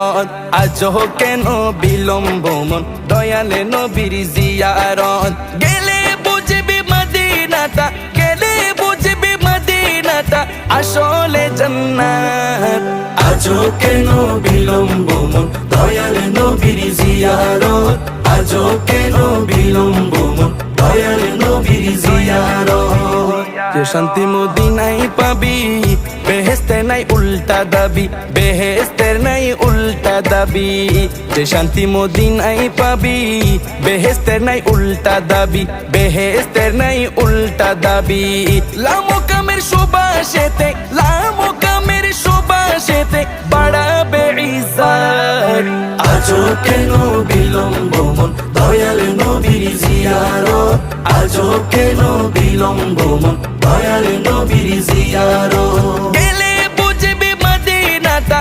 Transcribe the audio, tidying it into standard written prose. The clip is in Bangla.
আজও কেন বিলম্ব মন দয়ালে নবীর জিয়ারত গেলে বুঝবি মদিনাটা গেলে বুঝবি মদিনাটা আসলে জান্নাত আজও কেন বিলম্ব মন দয়ালে নবীর জিয়ারত আজও কেন বিলম্ব মন দয়ালে নবীর জিয়ারত যে শান্তি মদিনায় পাবি বেহেশতের নাই উল্টা দাবি বেহেশতের নাই উল্টা দাবি যে শান্তি মদিনায় পাবি বেহেশতের নাই উল্টা দাবি বেহেশতের নাই উল্টা দাবি লামো কামের সুবাসেতে লামো কামের সুবাসেতে বাড়াবে ইজ্জত আজও কেন বিলম্ব মন দয়াল নবীর জিয়ারত আজও কেন বিলম্ব মন দয়াল নবীর জিয়ারত গেলে বুঝবি মদিনাটা